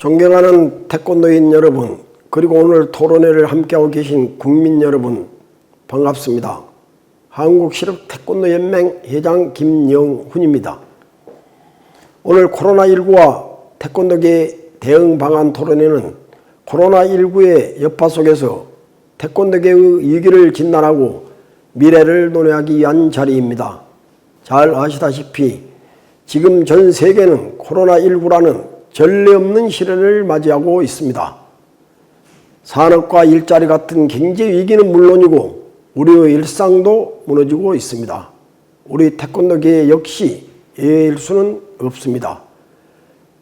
존경하는 태권도인 여러분, 그리고 오늘 토론회를 함께하고 계신 국민 여러분, 반갑습니다. 한국실업태권도연맹 회장 김영훈입니다. 오늘 코로나19와 태권도계 대응 방안 토론회는 코로나19의 여파 속에서 태권도계의 위기를 진단하고 미래를 논의하기 위한 자리입니다. 잘 아시다시피 지금 전 세계는 코로나19라는 전례 없는 시련을 맞이하고 있습니다. 산업과 일자리 같은 경제 위기는 물론이고 우리의 일상도 무너지고 있습니다. 우리 태권도계 역시 예외일 수는 없습니다.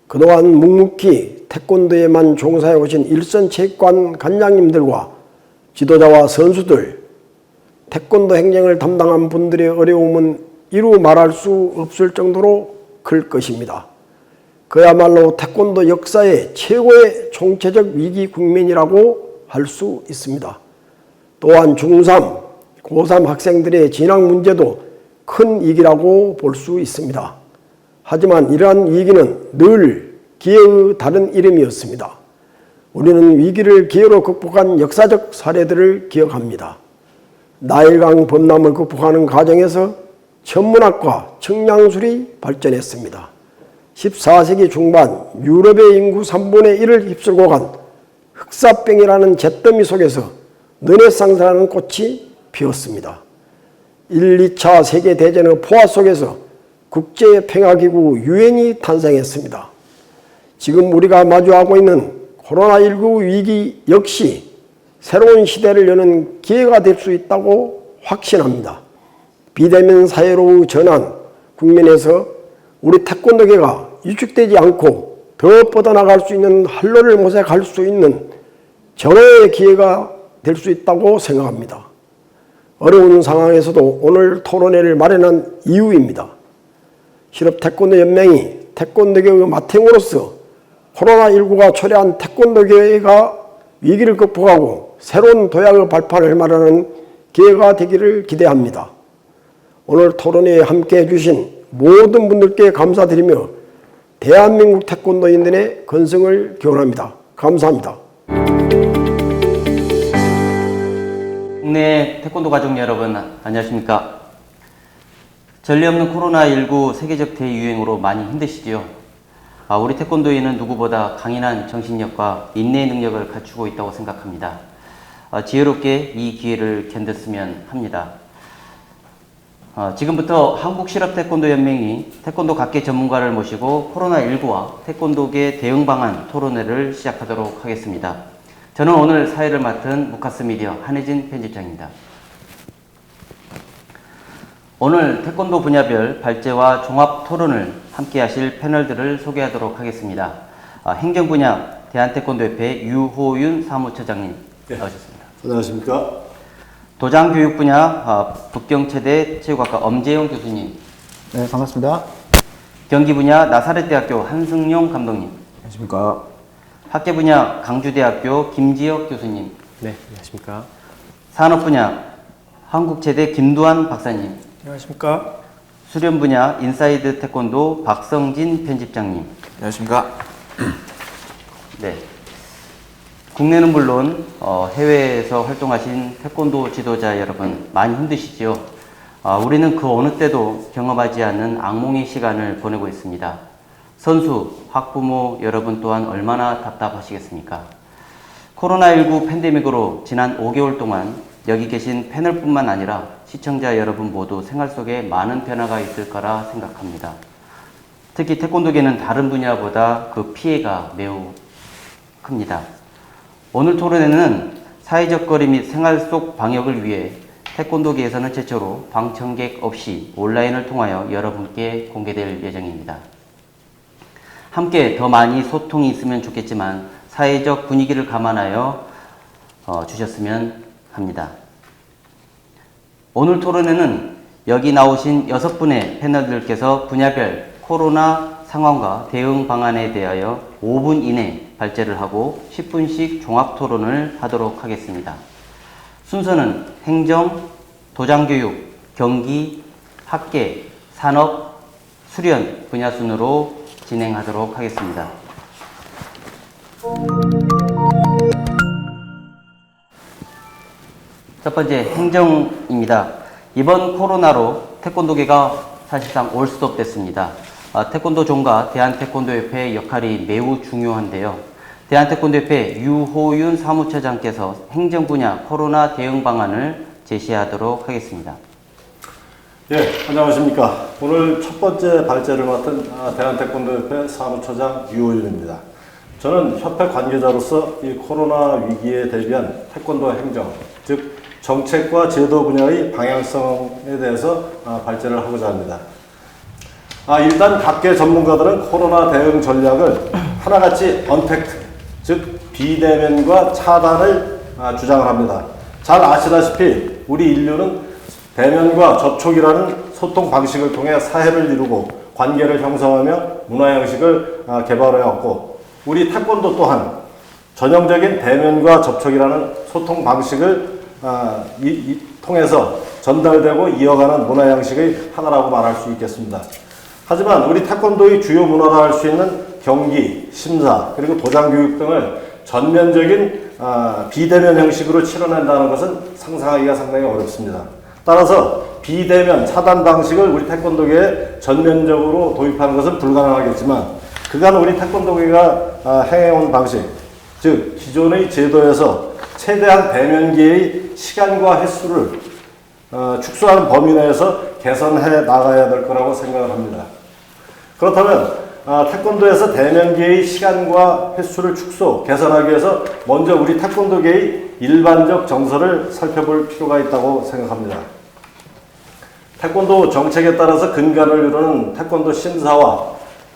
그동안 묵묵히 태권도에만 종사해 오신 일선체육관 관장님들과 지도자와 선수들, 태권도 행정을 담당한 분들의 어려움은 이루 말할 수 없을 정도로 클 것입니다. 그야말로 태권도 역사의 최고의 총체적 위기 국면이라고 할 수 있습니다. 또한 중3, 고3 학생들의 진학 문제도 큰 위기라고 볼 수 있습니다. 하지만 이러한 위기는 늘 기회의 다른 이름이었습니다. 우리는 위기를 기회로 극복한 역사적 사례들을 기억합니다. 나일강 범람을 극복하는 과정에서 천문학과 청량술이 발전했습니다. 14세기 중반 유럽의 인구 3분의 1을 휩쓸고 간 흑사병이라는 잿더미 속에서 르네상스라는 꽃이 피었습니다. 1, 2차 세계대전의 포화 속에서 국제평화기구 유엔이 탄생했습니다. 지금 우리가 마주하고 있는 코로나19 위기 역시 새로운 시대를 여는 기회가 될 수 있다고 확신합니다. 비대면 사회로의 전환 국면에서 우리 태권도계가 위축되지 않고 더 뻗어나갈 수 있는 활로를 모색할 수 있는 정화의 기회가 될 수 있다고 생각합니다. 어려운 상황에서도 오늘 토론회를 마련한 이유입니다. 실업태권도연맹이 태권도계의 맏형으로서 코로나19가 초래한 태권도계가 위기를 극복하고 새로운 도약의 발판을 마련하는 기회가 되기를 기대합니다. 오늘 토론회에 함께해 주신 모든 분들께 감사드리며 대한민국 태권도인들의 건승을 기원합니다. 감사합니다. 국내 태권도 가족 여러분 안녕하십니까. 전례 없는 코로나19 세계적 대유행으로 많이 힘드시지요. 우리 태권도인은 누구보다 강인한 정신력과 인내의 능력을 갖추고 있다고 생각합니다. 지혜롭게 이 기회를 견뎠으면 합니다. 지금부터 한국실업태권도연맹이 태권도 각계 전문가를 모시고 코로나19와 태권도계 대응 방안 토론회를 시작하도록 하겠습니다. 저는 오늘 사회를 맡은 무카스미디어 한혜진 편집장입니다. 오늘 태권도 분야별 발제와 종합 토론을 함께 하실 패널들을 소개하도록 하겠습니다. 행정 분야 대한태권도협회 유호윤 사무처장님 나오셨습니다. 안녕하십니까. 도장교육 분야 북경체대 체육학과 엄재영 교수님. 네, 반갑습니다. 경기 분야 나사렛대학교 한승용 감독님. 안녕하십니까. 학계 분야 강주대학교 김지혁 교수님. 네, 안녕하십니까. 산업 분야 한국체대 김두한 박사님. 안녕하십니까. 수련 분야 인사이드 태권도 박성진 편집장님. 안녕하십니까. 네. 국내는 물론 해외에서 활동하신 태권도 지도자 여러분 많이 힘드시죠. 우리는 그 어느 때도 경험하지 않는 악몽의 시간을 보내고 있습니다. 선수, 학부모 여러분 또한 얼마나 답답하시겠습니까? 코로나19 팬데믹으로 지난 5개월 동안 여기 계신 패널뿐만 아니라 시청자 여러분 모두 생활 속에 많은 변화가 있을 거라 생각합니다. 특히 태권도계는 다른 분야보다 그 피해가 매우 큽니다. 오늘 토론회는 사회적 거리 및 생활 속 방역을 위해 태권도계에서는 최초로 방청객 없이 온라인을 통하여 여러분께 공개될 예정입니다. 함께 더 많이 소통이 있으면 좋겠지만 사회적 분위기를 감안하여 주셨으면 합니다. 오늘 토론회는 여기 나오신 6분의 패널들께서 분야별 코로나 상황과 대응 방안에 대하여 5분 이내 발제를 하고 10분씩 종합 토론을 하도록 하겠습니다. 순서는 행정, 도장교육, 경기, 학계, 산업, 수련 분야 순으로 진행하도록 하겠습니다. 첫 번째 행정입니다. 이번 코로나로 태권도계가 사실상 올스톱됐습니다. 태권도존과 대한태권도협회의 역할이 매우 중요한데요. 대한태권도협회 유호윤 사무처장께서 행정 분야 코로나 대응 방안을 제시하도록 하겠습니다. 예, 안녕하십니까. 오늘 첫 번째 발제를 맡은 대한태권도협회 사무처장 유호윤입니다. 저는 협회 관계자로서 이 코로나 위기에 대비한 태권도 행정, 즉 정책과 제도 분야의 방향성에 대해서 발제를 하고자 합니다. 일단 각계 전문가들은 코로나 대응 전략을 하나같이 언택트, 즉 비대면과 차단을 주장을 합니다. 잘 아시다시피 우리 인류는 대면과 접촉이라는 소통 방식을 통해 사회를 이루고 관계를 형성하며 문화 형식을 개발해왔고, 우리 태권도 또한 전형적인 대면과 접촉이라는 소통 방식을 통해서 전달되고 이어가는 문화 양식의 하나라고 말할 수 있겠습니다. 하지만 우리 태권도의 주요 문화라 할 수 있는 경기, 심사, 그리고 도장 교육 등을 전면적인 비대면 형식으로 치러낸다는 것은 상상하기가 상당히 어렵습니다. 따라서 비대면 차단 방식을 우리 태권도계에 전면적으로 도입하는 것은 불가능하겠지만, 그간 우리 태권도계가 행해온 방식, 즉 기존의 제도에서 최대한 대면기의 시간과 횟수를 축소하는 범위 내에서 개선해 나가야 될 거라고 생각을 합니다. 그렇다면 태권도에서 대면기의 시간과 횟수를 축소, 개선하기 위해서 먼저 우리 태권도계의 일반적 정서를 살펴볼 필요가 있다고 생각합니다. 태권도 정책에 따라서 근간을 이루는 태권도 심사와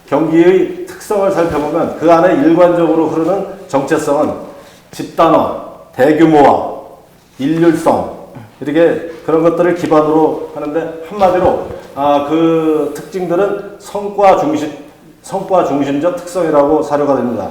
경기의 특성을 살펴보면 그 안에 일관적으로 흐르는 정체성은 집단화, 대규모화, 일률성, 이렇게 그런 것들을 기반으로 하는데, 한마디로 그 특징들은 성과 중심적 특성이라고 사료가 됩니다.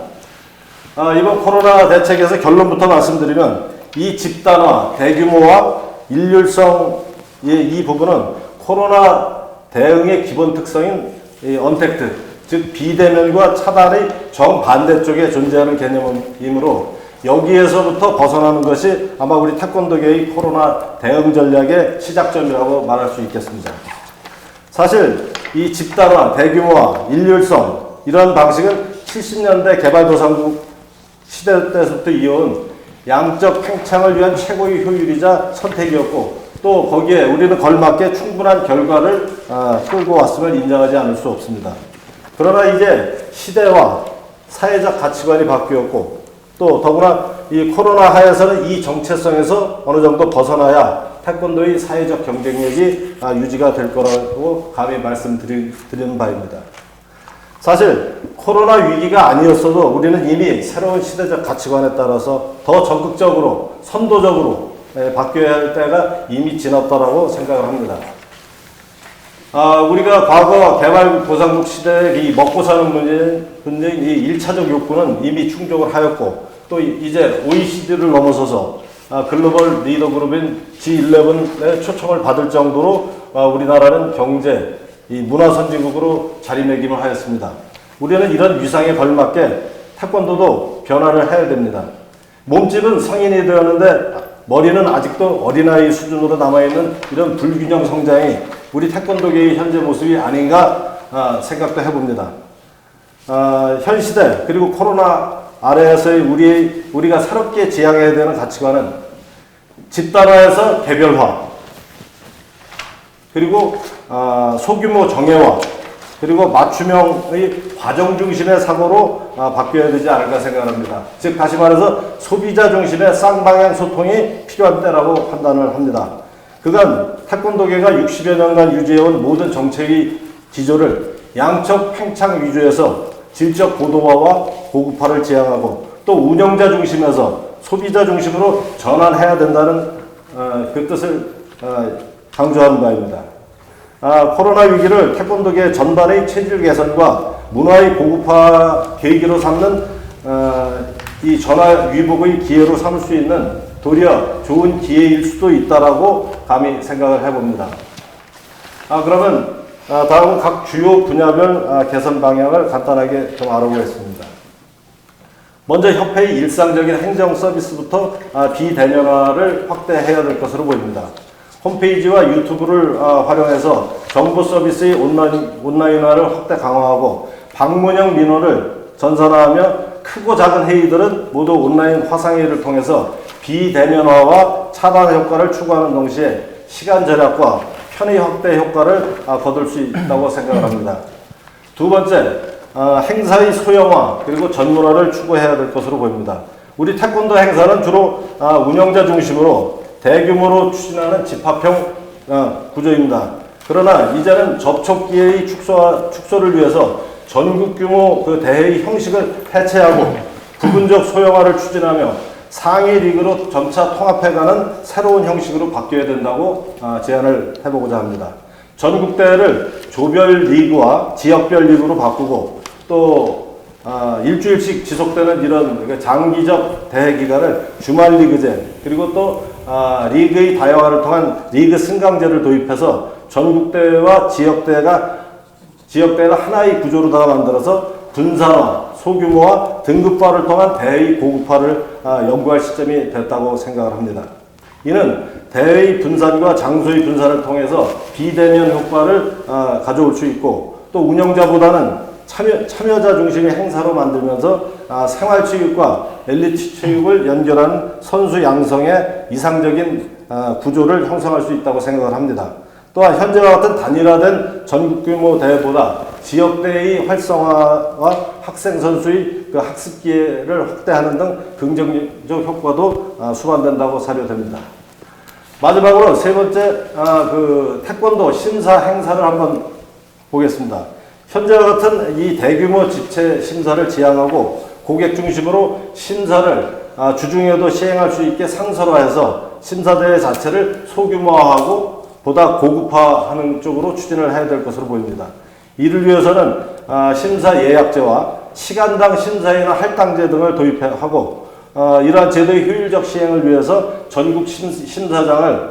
이번 코로나 대책에서 결론부터 말씀드리면 이 집단화, 대규모화, 일률성의 이 부분은 코로나 대응의 기본 특성인 이 언택트, 즉 비대면과 차단의 정반대쪽에 존재하는 개념이므로 여기에서부터 벗어나는 것이 아마 우리 태권도계의 코로나 대응 전략의 시작점이라고 말할 수 있겠습니다. 사실 이 집단화, 대규모화, 일률성, 이런 방식은 70년대 개발도상국 시대 때부터 이어온 양적 팽창을 위한 최고의 효율이자 선택이었고, 또 거기에 우리는 걸맞게 충분한 결과를 끌고 왔음을 인정하지 않을 수 없습니다. 그러나 이제 시대와 사회적 가치관이 바뀌었고, 또 더구나 이 코로나 하에서는 이 정체성에서 어느 정도 벗어나야 태권도의 사회적 경쟁력이 유지가 될 거라고 감히 말씀드리는 바입니다. 사실 코로나 위기가 아니었어도 우리는 이미 새로운 시대적 가치관에 따라서 더 적극적으로, 선도적으로 바뀌어야 할 때가 이미 지났다라고 생각을 합니다. 우리가 과거 개발도상국 시대의 이 먹고 사는 문제인 이 1차적 욕구는 이미 충족을 하였고, 또 이제 OECD를 넘어서서 글로벌 리더 그룹인 G11의 초청을 받을 정도로 우리나라는 경제, 이 문화 선진국으로 자리매김을 하였습니다. 우리는 이런 위상에 걸맞게 태권도도 변화를 해야 됩니다. 몸집은 성인이 되었는데 머리는 아직도 어린아이 수준으로 남아있는 이런 불균형 성장이 우리 태권도계의 현재 모습이 아닌가 생각도 해봅니다. 현 시대, 그리고 코로나 아래에서의 우리가 새롭게 지향해야 되는 가치관은 집단화에서 개별화, 그리고 소규모 정예화, 그리고 맞춤형의 과정 중심의 사고로 바뀌어야 되지 않을까 생각합니다. 즉 다시 말해서 소비자 중심의 쌍방향 소통이 필요한 때라고 판단을 합니다. 그간 태권도계가 60여 년간 유지해온 모든 정책의 기조를 양적 팽창 위주에서 질적 고도화와 고급화를 지향하고, 또 운영자 중심에서 소비자 중심으로 전환해야 된다는 그 뜻을 강조하는 바입니다. 코로나 위기를 태권도계 전반의 체질 개선과 문화의 고급화 계기로 삼는 이 전화 위복의 기회로 삼을 수 있는 도리어 좋은 기회일 수도 있다라고 감히 생각을 해봅니다. 그러면 다음은 각 주요 분야별 개선 방향을 간단하게 좀 알아보겠습니다. 먼저 협회의 일상적인 행정 서비스부터 비대면화를 확대해야 될 것으로 보입니다. 홈페이지와 유튜브를 활용해서 정보 서비스의 온라인화를 확대 강화하고 방문형 민원을 전산화하며 크고 작은 회의들은 모두 온라인 화상회의를 통해서 비대면화와 차단 효과를 추구하는 동시에 시간 절약과 편의 확대 효과를 거둘 수 있다고 생각을 합니다. 두 번째, 행사의 소형화 그리고 전문화를 추구해야 될 것으로 보입니다. 우리 태권도 행사는 주로 운영자 중심으로 대규모로 추진하는 집합형 구조입니다. 그러나 이제는 접촉 기회의 축소를 위해서 전국 규모 그 대회 형식을 해체하고 부분적 소형화를 추진하며 상위 리그로 점차 통합해가는 새로운 형식으로 바뀌어야 된다고 제안을 해보고자 합니다. 전국 대회를 조별 리그와 지역별 리그로 바꾸고 또 일주일씩 지속되는 이런 장기적 대회 기간을 주말 리그제 그리고 또 리그의 다양화를 통한 리그 승강제를 도입해서 전국 대회와 지역 대회를 하나의 구조로다가 만들어서 분산화, 소규모화, 등급화를 통한 대회의 고급화를 연구할 시점이 됐다고 생각을 합니다. 이는 대회의 분산과 장소의 분산을 통해서 비대면 효과를 가져올 수 있고 또 운영자보다는 참여자 중심의 행사로 만들면서 생활체육과 엘리트 체육을 연결하는 선수 양성의 이상적인 구조를 형성할 수 있다고 생각을 합니다. 또한 현재와 같은 단일화된 전국 규모 대회보다 지역대회의 활성화와 학생 선수의 그 학습 기회를 확대하는 등 긍정적 효과도 수반된다고 사료됩니다. 마지막으로 세 번째, 그 태권도 심사 행사를 한번 보겠습니다. 현재와 같은 이 대규모 집체 심사를 지향하고 고객 중심으로 심사를 주중에도 시행할 수 있게 상설화해서 심사대회 자체를 소규모화하고 보다 고급화하는 쪽으로 추진을 해야 될 것으로 보입니다. 이를 위해서는 심사 예약제와 시간당 심사위나 할당제 등을 도입하고 이러한 제도의 효율적 시행을 위해서 전국 심사장을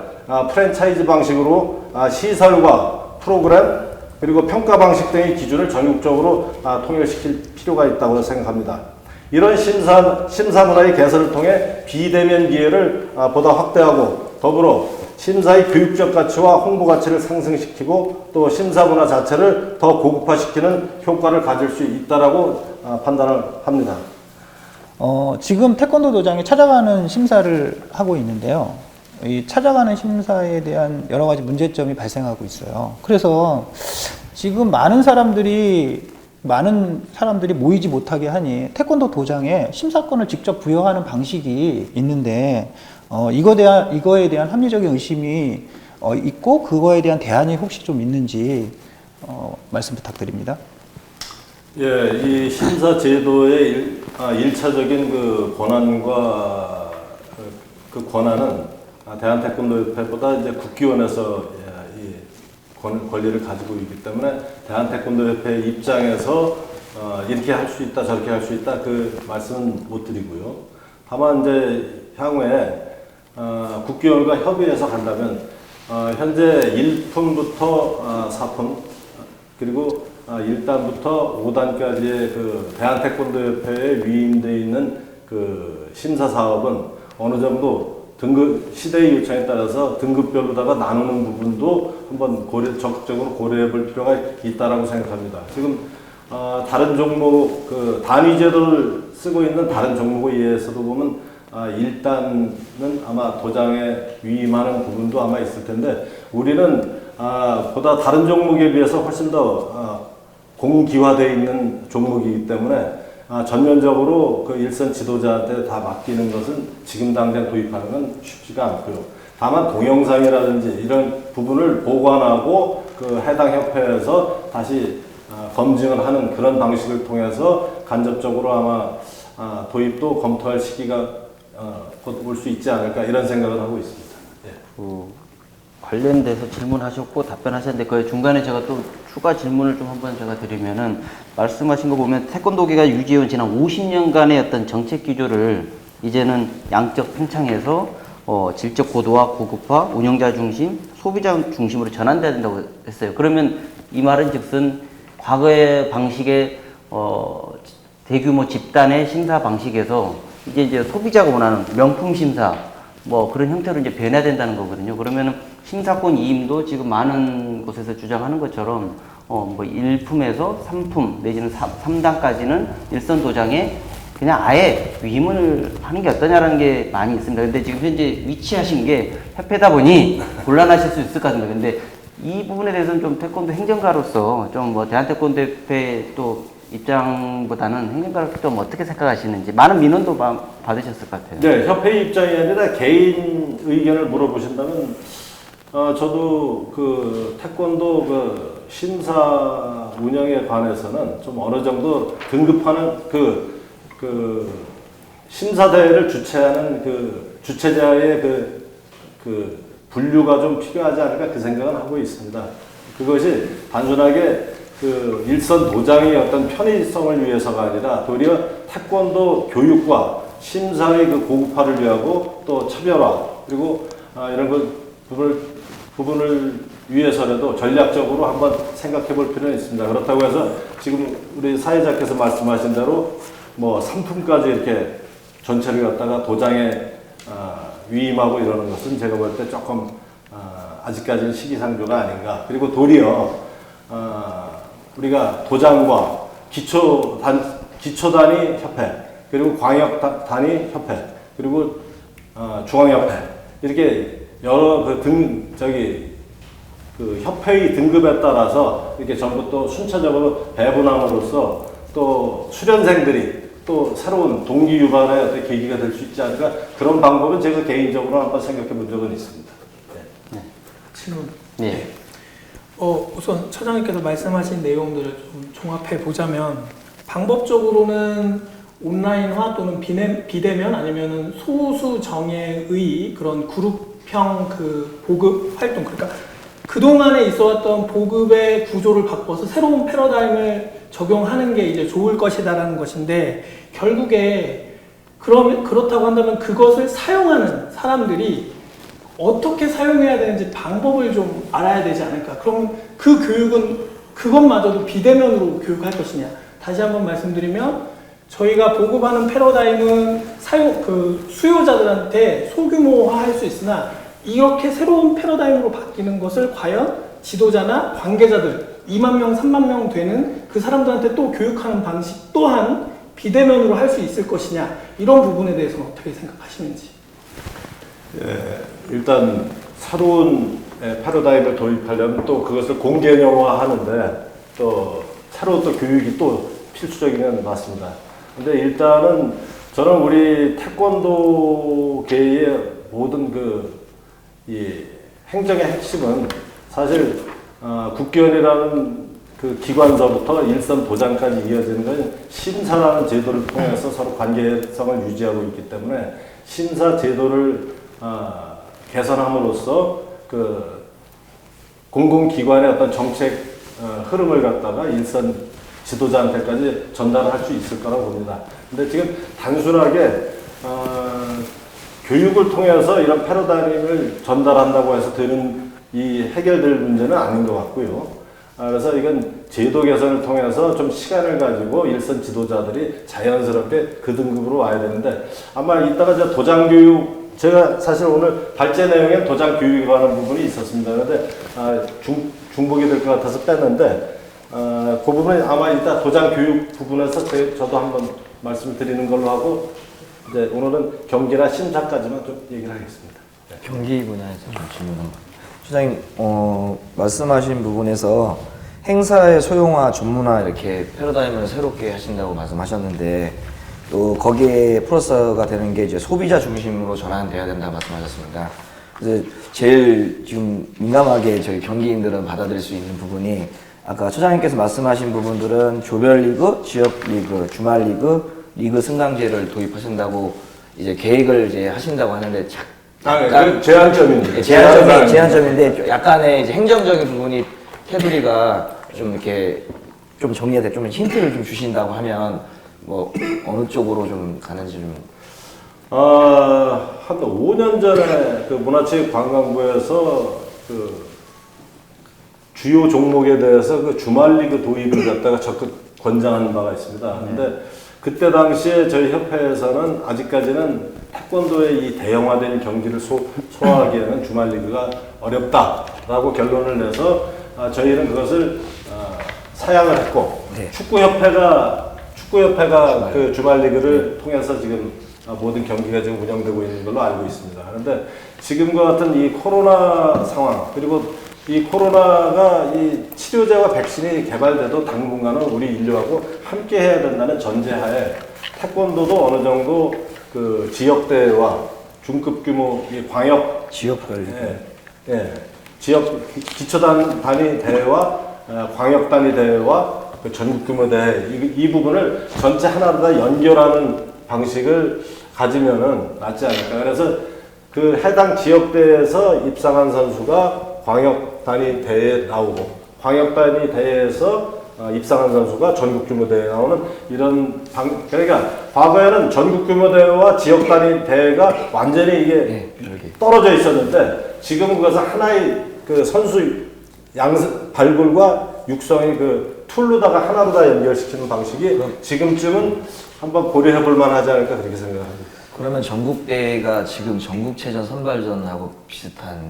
프랜차이즈 방식으로 시설과 프로그램 그리고 평가 방식 등의 기준을 전국적으로 통일시킬 필요가 있다고 생각합니다. 이런 심사 문화의 개선을 통해 비대면 기회를 보다 확대하고 더불어 심사의 교육적 가치와 홍보 가치를 상승시키고 또 심사 문화 자체를 더 고급화시키는 효과를 가질 수 있다라고 판단을 합니다. 지금 태권도 도장에 찾아가는 심사를 하고 있는데요. 이 찾아가는 심사에 대한 여러 가지 문제점이 발생하고 있어요. 그래서 지금 많은 사람들이 모이지 못하게 하니 태권도 도장에 심사권을 직접 부여하는 방식이 있는데 이거에 대한 합리적인 의심이 있고 그거에 대한 대안이 혹시 좀 있는지 말씀 부탁드립니다. 예, 이 심사 제도의 일차적인 그 권한과 그 권한은 대한태권도협회보다 이제 국기원에서 이 권리를 가지고 있기 때문에 대한태권도협회 입장에서 이렇게 할 수 있다 저렇게 할 수 있다 그 말씀은 못 드리고요. 다만 이제 향후에 국기원과 협의해서 간다면 현재 1품부터 4품 그리고 1단부터 5단까지의 그 대한태권도협회에 위임되어 있는 그 심사 사업은 어느 정도 시대의 요청에 따라서 등급별로다가 나누는 부분도 한번 적극적으로 고려해 볼 필요가 있다라고 생각합니다. 지금 다른 종목 그 단위 제도를 쓰고 있는 다른 종목에 의해서도 보면 1단은 아마 도장에 위임하는 부분도 아마 있을 텐데 우리는 보다 다른 종목에 비해서 훨씬 더 공기화되어 있는 종목이기 때문에 전면적으로 그 일선 지도자한테 다 맡기는 것은 지금 당장 도입하는 건 쉽지가 않고요. 다만 동영상이라든지 이런 부분을 보관하고 그 해당 협회에서 다시 검증을 하는 그런 방식을 통해서 간접적으로 아마 도입도 검토할 시기가 곧 올 수 있지 않을까 이런 생각을 하고 있습니다. 예. 관련돼서 질문하셨고 답변하셨는데 그 중간에 제가 또 추가 질문을 좀 한번 제가 드리면은 말씀하신 거 보면 태권도계가 유지해온 지난 50년간의 어떤 정책 기조를 이제는 양적 팽창해서 질적 고도화, 고급화, 운영자 중심, 소비자 중심으로 전환돼야 된다고 했어요. 그러면 이 말은 즉슨 과거의 방식의 대규모 집단의 심사 방식에서 이제 소비자가 원하는 명품 심사 뭐 그런 형태로 이제 변화된다는 거거든요. 그러면은 심사권 이임도 지금 많은 곳에서 주장하는 것처럼 뭐 1품에서 3품 내지는 3단까지는 일선 도장에 그냥 아예 위임을 하는 게 어떠냐라는 게 많이 있습니다. 근데 지금 현재 위치하신 게 협회다 보니 곤란하실 수 있을 것 같습니다. 근데 이 부분에 대해서는 좀 태권도 행정가로서 좀 뭐 대한태권도협회 또 입장보다는 행정가로서 좀 어떻게 생각하시는지 많은 민원도 받으셨을 것 같아요. 네, 협회 입장이 아니라 개인 의견을 물어보신다면 저도 그 태권도 그 심사 운영에 관해서는 좀 어느 정도 등급하는 그 심사대회를 주최하는 그 주최자의 그 분류가 좀 필요하지 않을까 그 생각은 하고 있습니다. 그것이 단순하게 그 일선 도장의 어떤 편의성을 위해서가 아니라 도리어 태권도 교육과 심사의 그 고급화를 위하고 또 차별화 그리고 이런 부분을 위해서라도 전략적으로 한번 생각해 볼 필요는 있습니다. 그렇다고 해서 지금 우리 사회자께서 말씀하신 대로 뭐 상품까지 이렇게 전체를 갖다가 도장에 위임하고 이러는 것은 제가 볼 때 조금 아직까지는 시기상조가 아닌가. 그리고 도리어 우리가 도장과 기초단위 협회 그리고 광역단위 협회 그리고 중앙협회 이렇게 여러 그 협회의 등급에 따라서 이렇게 전부 또 순차적으로 배분함으로써 또 수련생들이 또 새로운 동기 유발의 어떤 계기가 될 수 있지 않을까 그런 방법은 제가 개인적으로 한번 생각해 본 적은 있습니다. 네. 질문. 네. 우선 처장님께서 말씀하신 내용들을 좀 종합해 보자면 방법적으로는 온라인화 또는 비대면 아니면은 소수 정예의 그런 그룹형 그 보급 활동 그러니까 그동안에 있어왔던 보급의 구조를 바꿔서 새로운 패러다임을 적용하는 게 이제 좋을 것이다라는 것인데 결국에 그렇다고 한다면 그것을 사용하는 사람들이 어떻게 사용해야 되는지 방법을 좀 알아야 되지 않을까. 그럼 그 교육은 그것마저도 비대면으로 교육할 것이냐. 다시 한번 말씀드리면 저희가 보급하는 패러다임은 수요자들한테 소규모화할 수 있으나 이렇게 새로운 패러다임으로 바뀌는 것을 과연 지도자나 관계자들 2만 명, 3만 명 되는 그 사람들한테 또 교육하는 방식 또한 비대면으로 할 수 있을 것이냐 이런 부분에 대해서는 어떻게 생각하시는지. 예, 일단 새로운 패러다임을 도입하려면 또 그것을 공개념화하는데 또 새로운 또 교육이 또 필수적인 건 맞습니다. 근데 일단은 저는 우리 태권도계의 모든 이 행정의 핵심은 사실 국기원이라는 그 기관서부터 일선 도장까지 이어지는 건 심사라는 제도를 통해서 서로 관계성을 유지하고 있기 때문에 심사 제도를 개선함으로써 그 공공기관의 어떤 정책 흐름을 갖다가 일선 지도자한테까지 전달할 수 있을 거라고 봅니다. 근데 지금 단순하게 교육을 통해서 이런 패러다임을 전달한다고 해서 되는 이 해결될 문제는 아닌 것 같고요. 그래서 이건 제도 개선을 통해서 좀 시간을 가지고 일선 지도자들이 자연스럽게 그 등급으로 와야 되는데 아마 이따가 도장 교육 제가 사실 오늘 발제 내용에 도장 교육에 관한 부분이 있었습니다. 그런데 중복이 될 것 같아서 뺐는데 그 부분은 아마 이따 도장 교육 부분에서 저도 한번 말씀을 드리는 걸로 하고 이제 오늘은 경기나 심사까지만 좀 얘기를 하겠습니다. 네. 경기 분야에서 좀 질문 한번. 소장님, 말씀하신 부분에서 행사의 소형화, 전문화 이렇게 패러다임을 새롭게 하신다고 말씀하셨는데 또 거기에 플러스가 되는 게 이제 소비자 중심으로 전환돼야 된다고 말씀하셨습니다. 그래서 제일 지금 민감하게 저희 경기인들은 받아들일 수 있는 부분이 아까 처장님께서 말씀하신 부분들은 조별리그, 지역리그, 주말리그, 리그 승강제를 도입하신다고 이제 계획을 이제 하신다고 하는데 약간 제한점입니다. 제한점인데 약간의 이제 행정적인 부분이 테두리가 좀 이렇게 좀 정리가 돼 좀 힌트를 좀 주신다고 하면 뭐 어느 쪽으로 좀 가는지 좀. 한 5년 전에 그 문화체육관광부에서 그 주요 종목에 대해서 그 주말리그 도입을 갖다가 적극 권장하는 바가 있습니다. 근데 그때 당시에 저희 협회에서는 아직까지는 태권도의 이 대형화된 경기를 소화하기에는 주말 리그가 어렵다라고 결론을 내서 저희는 그것을 사양을 했고 네. 축구협회가 그 주말 리그를 통해서 지금 모든 경기가 지금 운영되고 있는 걸로 알고 있습니다. 그런데 지금과 같은 이 코로나 상황 그리고 이 코로나가 이 치료제와 백신이 개발돼도 당분간은 우리 인류하고 함께 해야 된다는 전제하에 태권도도 어느 정도 그 지역대회와 중급 규모 이 광역 지역 관리. 지역 기초 단위 대회와 광역 단위 대회와 그 전국 규모 대회 이 부분을 전체 하나로 다 연결하는 방식을 가지면은 낫지 않을까. 그래서 그 해당 지역대회에서 입상한 선수가 광역 단위 대회에 나오고 광역 단위 대회에서 입상한 선수가 전국 규모 대회에 나오는 이런 그러니까 과거에는 전국 규모 대회와 지역 단위 대회가 완전히 이게 떨어져 있었는데 지금 그것은 하나의 그 선수 발굴과 육성의 그 툴로다가 하나로 다 연결시키는 방식이 지금쯤은 한번 고려해 볼 만하지 않을까 그렇게 생각합니다. 그러면 전국대회가 지금 전국체전 선발전하고 비슷한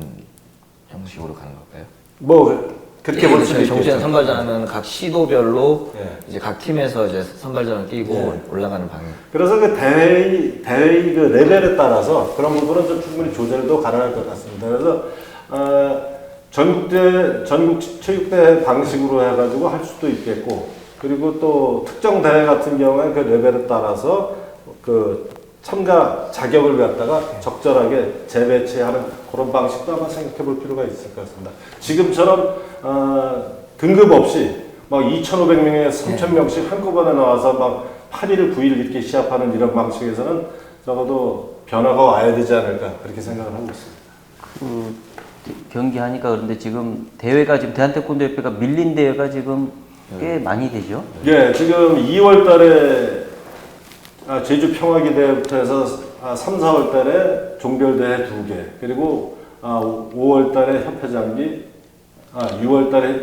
형식으로 가는 걸까요? 뭐 그렇게 볼 수도 전국체전 있겠죠. 선발전 하면 각 시도별로 예. 이제 각 팀에서 이제 선발전을 뛰고 올라가는 방향. 그래서 그 대회의 그 레벨에 따라서 그런 부분은 좀 충분히 조절도 가능할 것 같습니다. 그래서 전국 체육대회 방식으로 해가지고 할 수도 있겠고, 그리고 또 특정 대회 같은 경우에 그 레벨에 따라서 그 참가 자격을 갖다가 적절하게 재배치하는 그런 방식도 아마 생각해 볼 필요가 있을 것 같습니다. 지금처럼 등급 없이 막 2,500명에서 3,000명씩 한꺼번에 나와서 막 8일, 9일 이렇게 시합하는 이런 방식에서는 적어도 변화가 와야 되지 않을까 그렇게 생각을 하고 있습니다. 경기하니까 그런데 지금 대회가 지금 대한태권도협회가 밀린 대회가 지금 꽤 많이 되죠? 예, 지금 2월 달에 제주 평화기대회부터 해서 3, 4월 달에 종별대회 2개, 그리고 5월 달에 협회장기, 6월 달에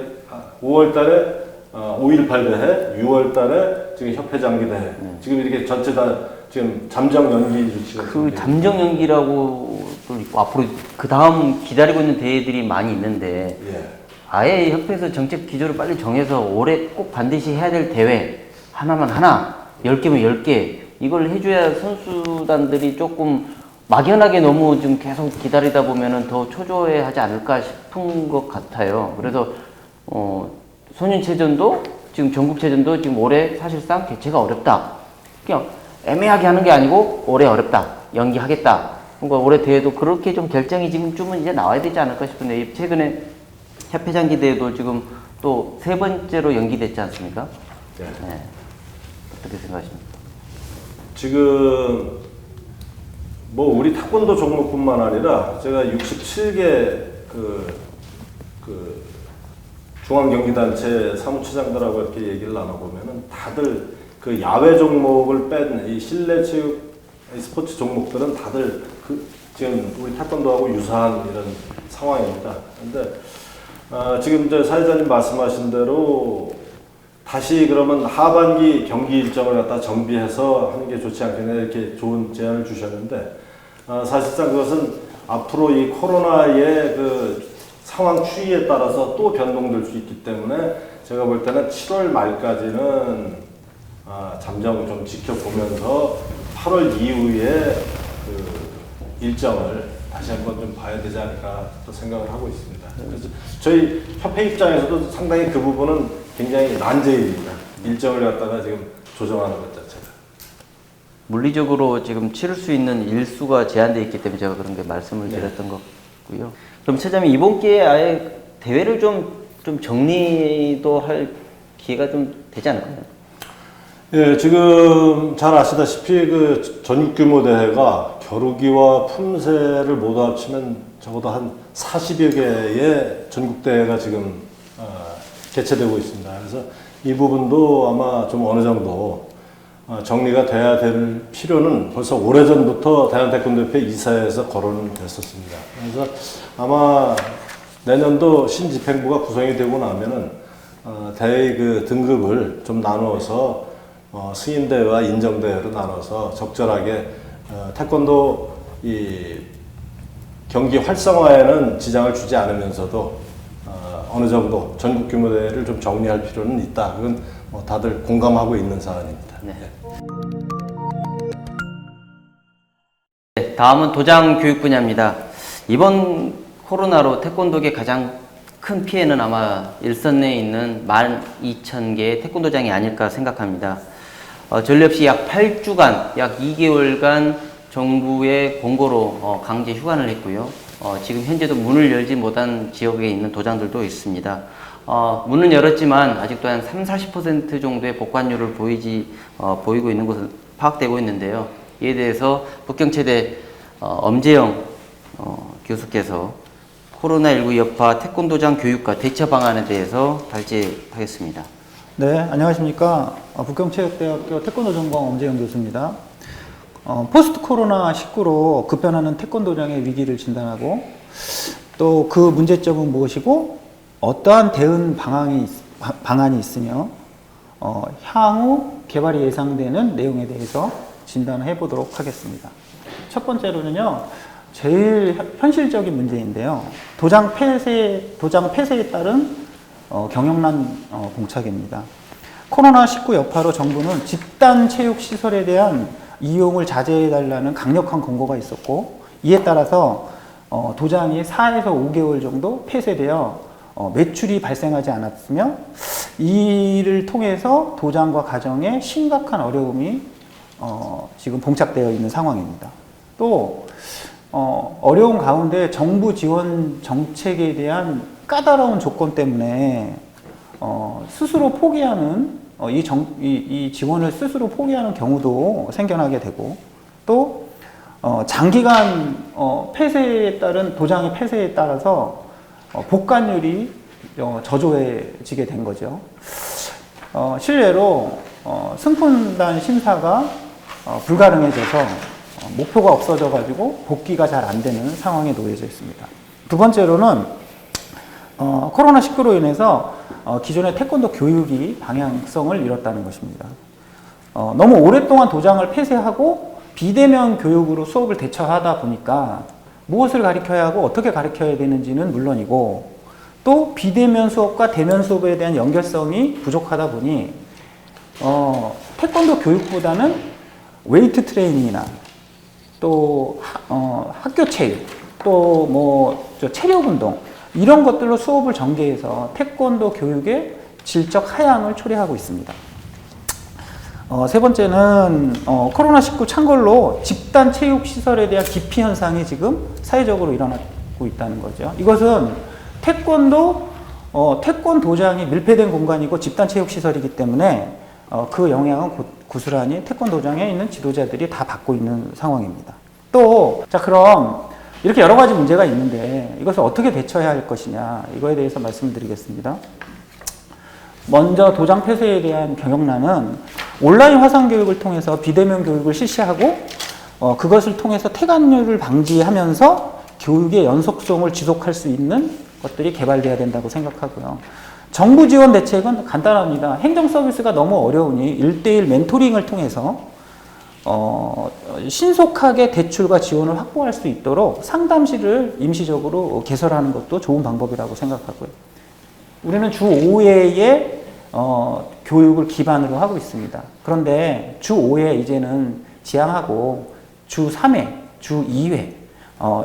5월 달에 5.18 대회, 6월 달에 지금 협회장기 대회. 지금 이렇게 전체 다 지금 잠정 연기 조치가 그 잠정 연기라고 또 있고 앞으로 그 다음 기다리고 있는 대회들이 많이 있는데 예. 아예 협회에서 정책 기조를 빨리 정해서 올해 꼭 반드시 해야 될 대회 하나면 하나, 10개면 10개 이걸 해줘야 선수단들이 조금 막연하게 너무 좀 계속 기다리다 보면은 더 초조해하지 않을까 싶은 것 같아요. 그래서 소년체전도 지금 전국체전도 지금 올해 사실상 개최가 어렵다. 그냥 애매하게 하는 게 아니고 올해 어렵다. 연기하겠다. 그러니까 올해 대회도 그렇게 좀 결정이 지금쯤은 이제 나와야 되지 않을까 싶은데 최근에 협회장기 대회도 지금 또 3번째로 연기됐지 않습니까? 네. 네. 어떻게 생각하십니까? 지금 뭐 우리 태권도 종목뿐만 아니라 제가 67개 그 중앙경기단체 사무처장들하고 이렇게 얘기를 나눠보면은 다들 그 야외 종목을 뺀 이 실내 체육 스포츠 종목들은 다들 지금 우리 태권도하고 유사한 이런 상황입니다. 근데 지금 저 사회자님 말씀하신 대로 다시 그러면 하반기 경기 일정을 갖다 정비해서 하는 게 좋지 않겠냐 이렇게 좋은 제안을 주셨는데 사실상 그것은 앞으로 이 코로나의 그 상황 추이에 따라서 또 변동될 수 있기 때문에 제가 볼 때는 7월 말까지는 잠정 좀 지켜보면서 8월 이후에 그 일정을 다시 한번 좀 봐야 되지 않을까 또 생각을 하고 있습니다. 그래서 저희 협회 입장에서도 상당히 그 부분은 굉장히 난제입니다. 일정을 갖다가 지금 조정하는 것 자체가. 물리적으로 지금 치를 수 있는 일수가 제한되어 있기 때문에 제가 그런 게 말씀을 드렸던 거고요. 그럼 차장님 이번 기회에 아예 대회를 좀 정리도 할 기회가 좀 되지 않을까요? 예, 지금 잘 아시다시피 그 전국 규모 대회가 겨루기와 품새를 모두 합치면 적어도 한 40여 개의 전국 대회가 지금 개최되고 있습니다. 그래서 이 부분도 아마 좀 어느 정도 정리가 돼야 될 필요는 벌써 오래전부터 대한태권도협회 이사회에서 거론은 됐었습니다. 그래서 아마 내년도 신집행부가 구성이 되고 나면은 대회 그 등급을 좀 나누어서 승인대회와 인정대회로 나눠서 적절하게 태권도 이 경기 활성화에는 지장을 주지 않으면서도 어느 정도 전국 규모 대회를 좀 정리할 필요는 있다. 그건 뭐 다들 공감하고 있는 사안입니다. 네. 네, 다음은 도장 교육 분야입니다. 이번 코로나로 태권도계 가장 큰 피해는 아마 일선내에 있는 12,000개의 태권도장이 아닐까 생각합니다. 전례 없이 약 8주간, 약 2개월간 정부의 공고로 강제 휴관을 했고요. 지금 현재도 문을 열지 못한 지역에 있는 도장들도 있습니다. 문은 열었지만 아직도 한 30-40% 정도의 복관율을 보이고 있는 것은 파악되고 있는데요. 이에 대해서 북경체대 엄재영 교수께서 코로나19 여파 태권도장 교육과 대처 방안에 대해서 발제하겠습니다. 네, 안녕하십니까. 북경체육대학교 태권도 전공 엄재영 교수입니다. 포스트 코로나 19로 급변하는 태권도장의 위기를 진단하고 또 그 문제점은 무엇이고 어떠한 대응 방안이 있으며 향후 개발이 예상되는 내용에 대해서 진단해 보도록 하겠습니다. 첫 번째로는요, 제일 현실적인 문제인데요. 도장 폐쇄에 따른 경영난 봉착입니다. 코로나19 여파로 정부는 집단 체육 시설에 대한 이용을 자제해달라는 강력한 권고가 있었고, 이에 따라서 도장이 4에서 5개월 정도 폐쇄되어 매출이 발생하지 않았으며, 이를 통해서 도장과 가정에 심각한 어려움이 지금 봉착되어 있는 상황입니다. 또 어려운 가운데 정부 지원 정책에 대한 까다로운 조건 때문에 스스로 포기하는 이 지원을 스스로 포기하는 경우도 생겨나게 되고, 또 장기간 폐쇄에 따른 도장의 폐쇄에 따라서 복관율이 저조해지게 된 거죠. 실례로 승품단 심사가 불가능해져서 목표가 없어져 가지고 복귀가 잘 안 되는 상황에 놓여져 있습니다. 두 번째로는 코로나19로 인해서 기존의 태권도 교육이 방향성을 잃었다는 것입니다. 너무 오랫동안 도장을 폐쇄하고 비대면 교육으로 수업을 대처하다 보니까 무엇을 가르쳐야 하고 어떻게 가르쳐야 되는지는 물론이고, 또 비대면 수업과 대면 수업에 대한 연결성이 부족하다 보니 태권도 교육보다는 웨이트 트레이닝이나 또 학교 체육, 또 뭐 체력 운동, 이런 것들로 수업을 전개해서 태권도 교육의 질적 하향을 초래하고 있습니다. 세 번째는 코로나19 창궐로 집단 체육 시설에 대한 기피 현상이 지금 사회적으로 일어나고 있다는 거죠. 이것은 태권도장이 밀폐된 공간이고 집단 체육 시설이기 때문에 그 영향은 고스란히 태권도장에 있는 지도자들이 다 받고 있는 상황입니다. 또, 자, 그럼 이렇게 여러 가지 문제가 있는데 이것을 어떻게 대처해야 할 것이냐, 이거에 대해서 말씀드리겠습니다. 먼저 도장 폐쇄에 대한 경영난은 온라인 화상 교육을 통해서 비대면 교육을 실시하고 그것을 통해서 퇴관율을 방지하면서 교육의 연속성을 지속할 수 있는 것들이 개발돼야 된다고 생각하고요. 정부 지원 대책은 간단합니다. 행정 서비스가 너무 어려우니 1:1 멘토링을 통해서 신속하게 대출과 지원을 확보할 수 있도록 상담실을 임시적으로 개설하는 것도 좋은 방법이라고 생각하고요. 우리는 주 5회의 교육을 기반으로 하고 있습니다. 그런데 주 5회 이제는 지양하고 주 3회, 주 2회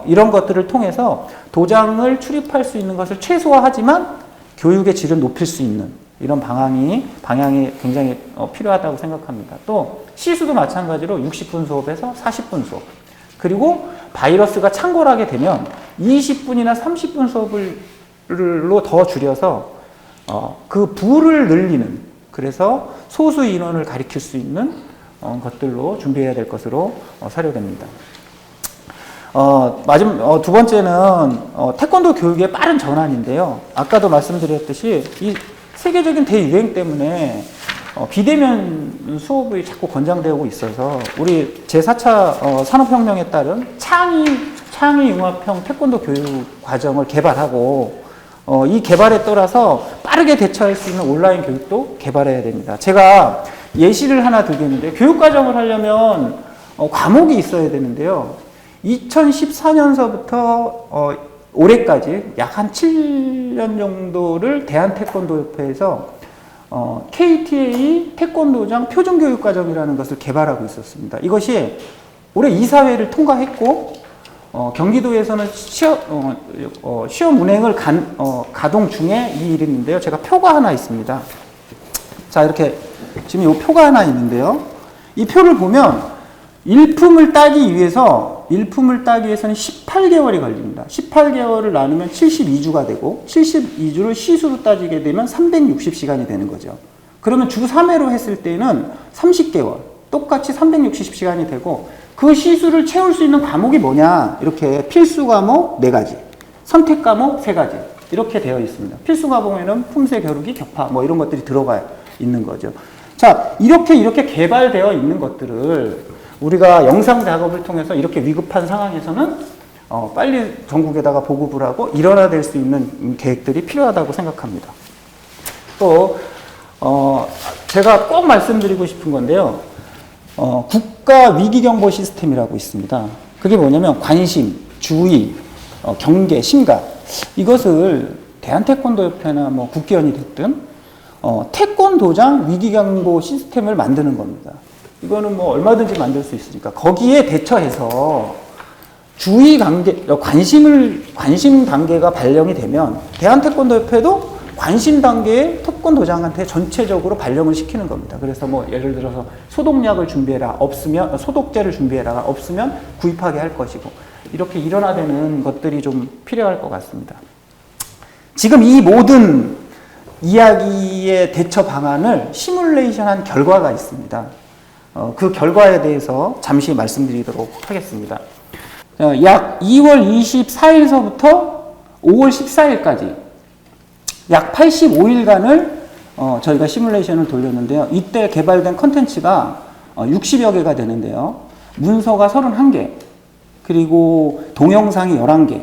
이런 것들을 통해서 도장을 출입할 수 있는 것을 최소화하지만 교육의 질을 높일 수 있는 이런 방향이 굉장히 필요하다고 생각합니다. 또 시수도 마찬가지로 60분 수업에서 40분 수업, 그리고 바이러스가 창궐하게 되면 20분이나 30분 수업으로 더 줄여서 그 부를 늘리는, 그래서 소수 인원을 가리킬 수 있는 것들로 준비해야 될 것으로 사료됩니다. 두 번째는 태권도 교육의 빠른 전환인데요. 아까도 말씀드렸듯이 이 세계적인 대유행 때문에 비대면 수업이 자꾸 권장되고 있어서 우리 제4차 산업혁명에 따른 창의융합형 태권도 교육 과정을 개발하고 이 개발에 따라서 빠르게 대처할 수 있는 온라인 교육도 개발해야 됩니다. 제가 예시를 하나 들겠는데 교육과정을 하려면 과목이 있어야 되는데요. 2014년서부터 올해까지 약 한 7년 정도를 대한태권도협회에서 KTA 태권도장 표준교육과정이라는 것을 개발하고 있었습니다. 이것이 올해 이사회를 통과했고 경기도에서는 시험 운행을 가동 중에 이 일인데요. 제가 표가 하나 있습니다. 자, 이렇게 지금 이 표가 하나 있는데요. 이 표를 보면 일품을 따기 위해서는 18개월이 걸립니다. 18개월을 나누면 72주가 되고 72주를 시수로 따지게 되면 360시간이 되는 거죠. 그러면 주 3회로 했을 때는 30개월, 똑같이 360시간이 되고 그 시수를 채울 수 있는 과목이 뭐냐? 이렇게 필수 과목 4가지, 선택 과목 3가지 이렇게 되어 있습니다. 필수 과목에는 품새, 겨루기, 격파 뭐 이런 것들이 들어가 있는 거죠. 자, 이렇게 개발되어 있는 것들을 우리가 영상 작업을 통해서 이렇게 위급한 상황에서는 빨리 전국에다가 보급을 하고 일원화될 수 있는 계획들이 필요하다고 생각합니다. 또 제가 꼭 말씀드리고 싶은 건데요. 국가 위기경보 시스템이라고 있습니다. 그게 뭐냐면 관심, 주의, 경계, 심각 이것을 대한태권도협회나 뭐 국기원이 됐든 태권도장 위기경보 시스템을 만드는 겁니다. 이거는 뭐 얼마든지 만들 수 있으니까 거기에 대처해서 주의 관계, 관심 단계가 발령이 되면 대한태권도협회도 관심 단계에 태권도장한테 전체적으로 발령을 시키는 겁니다. 그래서 뭐 예를 들어서 소독약을 준비해라, 없으면 소독제를 준비해라, 없으면 구입하게 할 것이고 이렇게 일원화되는 것들이 좀 필요할 것 같습니다. 지금 이 모든 이야기의 대처 방안을 시뮬레이션한 결과가 있습니다. 그 결과에 대해서 잠시 말씀드리도록 하겠습니다. 약 2월 24일서부터 5월 14일까지 약 85일간을 저희가 시뮬레이션을 돌렸는데요. 이때 개발된 컨텐츠가 60여 개가 되는데요. 문서가 31개, 그리고 동영상이 11개,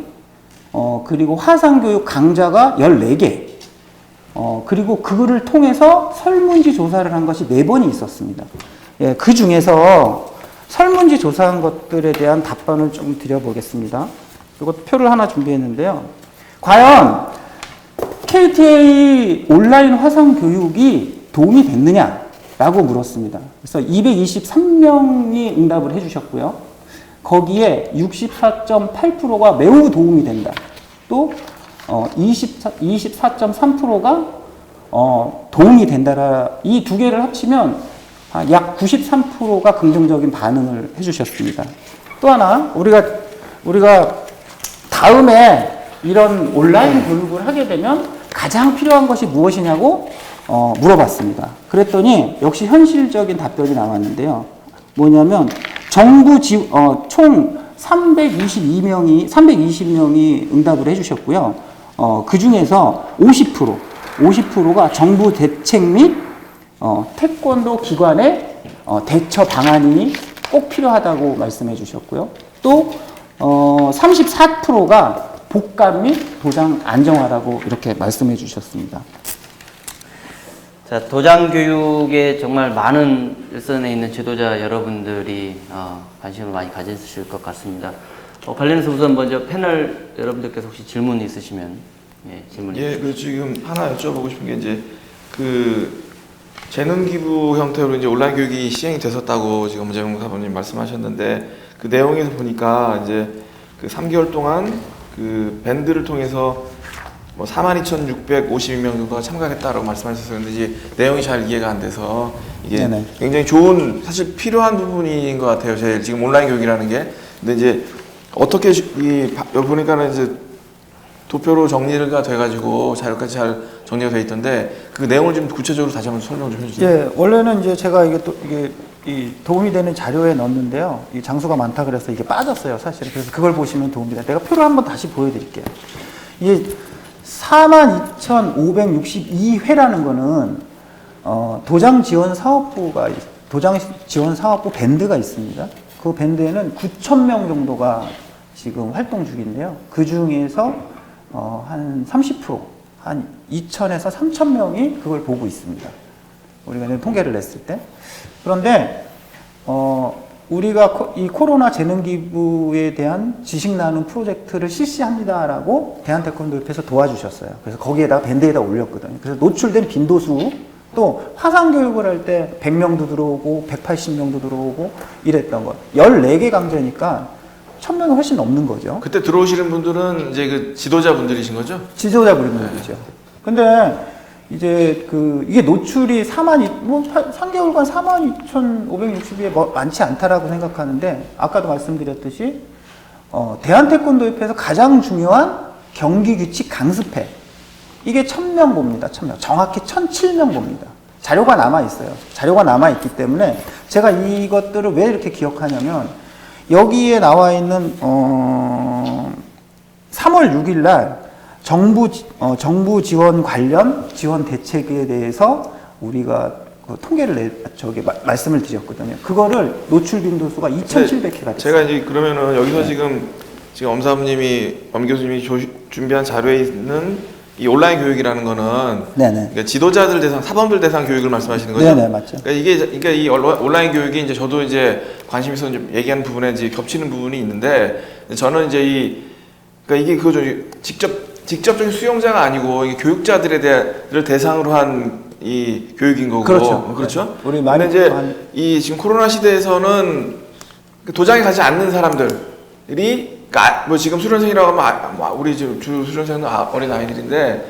그리고 화상교육 강좌가 14개, 그리고 그거를 통해서 설문지 조사를 한 것이 4번이 있었습니다. 예, 그 중에서 설문지 조사한 것들에 대한 답변을 좀 드려보겠습니다. 이것 표를 하나 준비했는데요. 과연 KTA 온라인 화상 교육이 도움이 됐느냐라고 물었습니다. 그래서 223명이 응답을 해주셨고요. 거기에 64.8%가 매우 도움이 된다. 또 24.3%가 도움이 된다. 이 두 개를 합치면 약 93%가 긍정적인 반응을 해주셨습니다. 또 하나 우리가 다음에 이런 온라인 교육을 하게 되면 가장 필요한 것이 무엇이냐고 물어봤습니다. 그랬더니 역시 현실적인 답변이 나왔는데요. 뭐냐면 정부 총 320명이 응답을 해주셨고요. 그 중에서 50%가 정부 대책 및 태권도 기관의 대처 방안이 꼭 필요하다고 말씀해 주셨고요. 또 34%가 복감 및 도장 안정화라고 이렇게 말씀해 주셨습니다. 자, 도장 교육에 정말 많은 일선에 있는 지도자 여러분들이 관심을 많이 가지실 것 같습니다. 관련해서 우선 먼저 패널 여러분들께서 혹시 질문 있으시면 질문해 주시죠. 그 지금 하나 여쭤보고 싶은 게 이제 그 재능 기부 형태로 이제 온라인 교육이 시행이 됐었다고 지금 문재용 사부님 말씀하셨는데 그 내용에서 보니까 이제 그 3개월 동안 그 밴드를 통해서 뭐 42,652명 정도가 참가했다라고 말씀하셨어요. 근데 이제 내용이 잘 이해가 안 돼서 이게 네네. 굉장히 좋은 사실 필요한 부분인 것 같아요. 제일 지금 온라인 교육이라는 게. 근데 이제 어떻게 여기 보니까는 이제 도표로 정리가 돼가지고 자료까지 잘 정리가 돼 있던데 그 내용을 좀 구체적으로 다시 한번 설명 좀 해주세요. 예, 원래는 이제 제가 이게 도움이 되는 자료에 넣었는데요. 이 장수가 많다 그래서 이게 빠졌어요, 사실. 그래서 그걸 보시면 도움이 돼요. 내가 표를 한번 다시 보여드릴게요. 이게 42,562회라는 거는 도장 지원 사업부 밴드가 있습니다. 그 밴드에는 9,000명 정도가 지금 활동 중인데요. 그 중에서 한 30%, 한 2,000에서 3,000명이 그걸 보고 있습니다. 우리가 이제 통계를 냈을 때. 그런데 우리가 이 코로나 재능기부에 대한 지식 나눔 프로젝트를 실시합니다라고 대한태권도협회에서 도와주셨어요. 그래서 거기에다가 밴드에다 올렸거든요. 그래서 노출된 빈도수, 또 화상교육을 할 때 100명도 들어오고 180명도 들어오고 이랬던 거. 14개 강좌니까 1000명이 훨씬 넘는 거죠. 그때 들어오시는 분들은 이제 그 지도자분들이신 거죠? 지도자분들이죠. 근데 이제 이게 노출이 3개월간 42,560이 많지 않다라고 생각하는데, 아까도 말씀드렸듯이, 대한태권도협회에서 가장 중요한 경기 규칙 강습회. 이게 1000명 봅니다. 1000명. 정확히 1007명 봅니다. 자료가 남아있어요. 자료가 남아있기 때문에 제가 이것들을 왜 이렇게 기억하냐면, 여기에 나와 있는, 3월 6일 날 정부 지원 관련 지원 대책에 대해서 우리가 통계를 말씀을 드렸거든요. 그거를 노출 빈도수가 2,700회가 됐어요. 제가 이제 그러면은 여기서 지금 엄 교수님이 준비한 자료에 있는 이 온라인 교육이라는 거는 그러니까 지도자들 대상, 사범들 대상 교육을 말씀하시는 거죠? 네네, 맞죠. 그러니까 이 온라인 교육이 이제 저도 이제 관심 있어서 좀 얘기하는 부분에 이제 겹치는 부분이 있는데, 저는 이제 그러니까 이게 그거죠. 직접적인 수용자가 아니고 이게 교육자들을 대상으로 한 이 교육인 거고. 그렇죠. 우리 근데 이제 이 지금 코로나 시대에서는 도장에 가지 않는 사람들이, 그러니까 뭐 지금 수련생이라고 하면 우리 지금 주 수련생은 어린 아이들인데,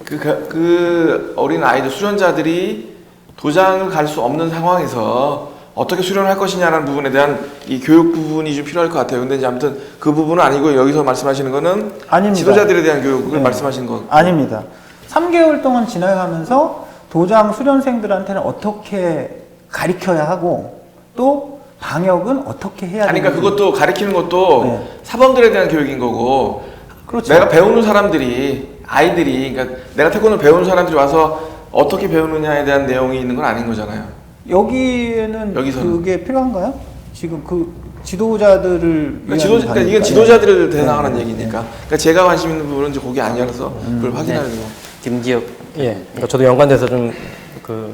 그 어린 아이들 수련자들이 도장을 갈 수 없는 상황에서 어떻게 수련을 할 것이냐라는 부분에 대한 이 교육 부분이 좀 필요할 것 같아요. 근데 이제 아무튼 그 부분은 아니고, 여기서 말씀하시는 거는 아닙니다. 지도자들에 대한 교육을 말씀하시는 거. 아닙니다. 3개월 동안 진행하면서 도장 수련생들한테는 어떻게 가르쳐야 하고, 또 방역은 어떻게 해야 되는지. 그러니까 그것도 가르치는 것도 사범들에 대한 교육인 거고, 그렇죠. 내가 배우는 사람들이, 아이들이, 그러니까 내가 태권도 배우는 사람들이 와서 어떻게 배우느냐에 대한 내용이 있는 건 아닌 거잖아요. 여기서는 그게 필요한가요? 지금 지도자들을 그러니까 이건 지도자들을 대상하는 얘기니까. 그러니까 제가 관심 있는 부분은 이제 거기 아니라서 그걸 확인하는 거. 김지혁. 그러니까 저도 연관돼서 좀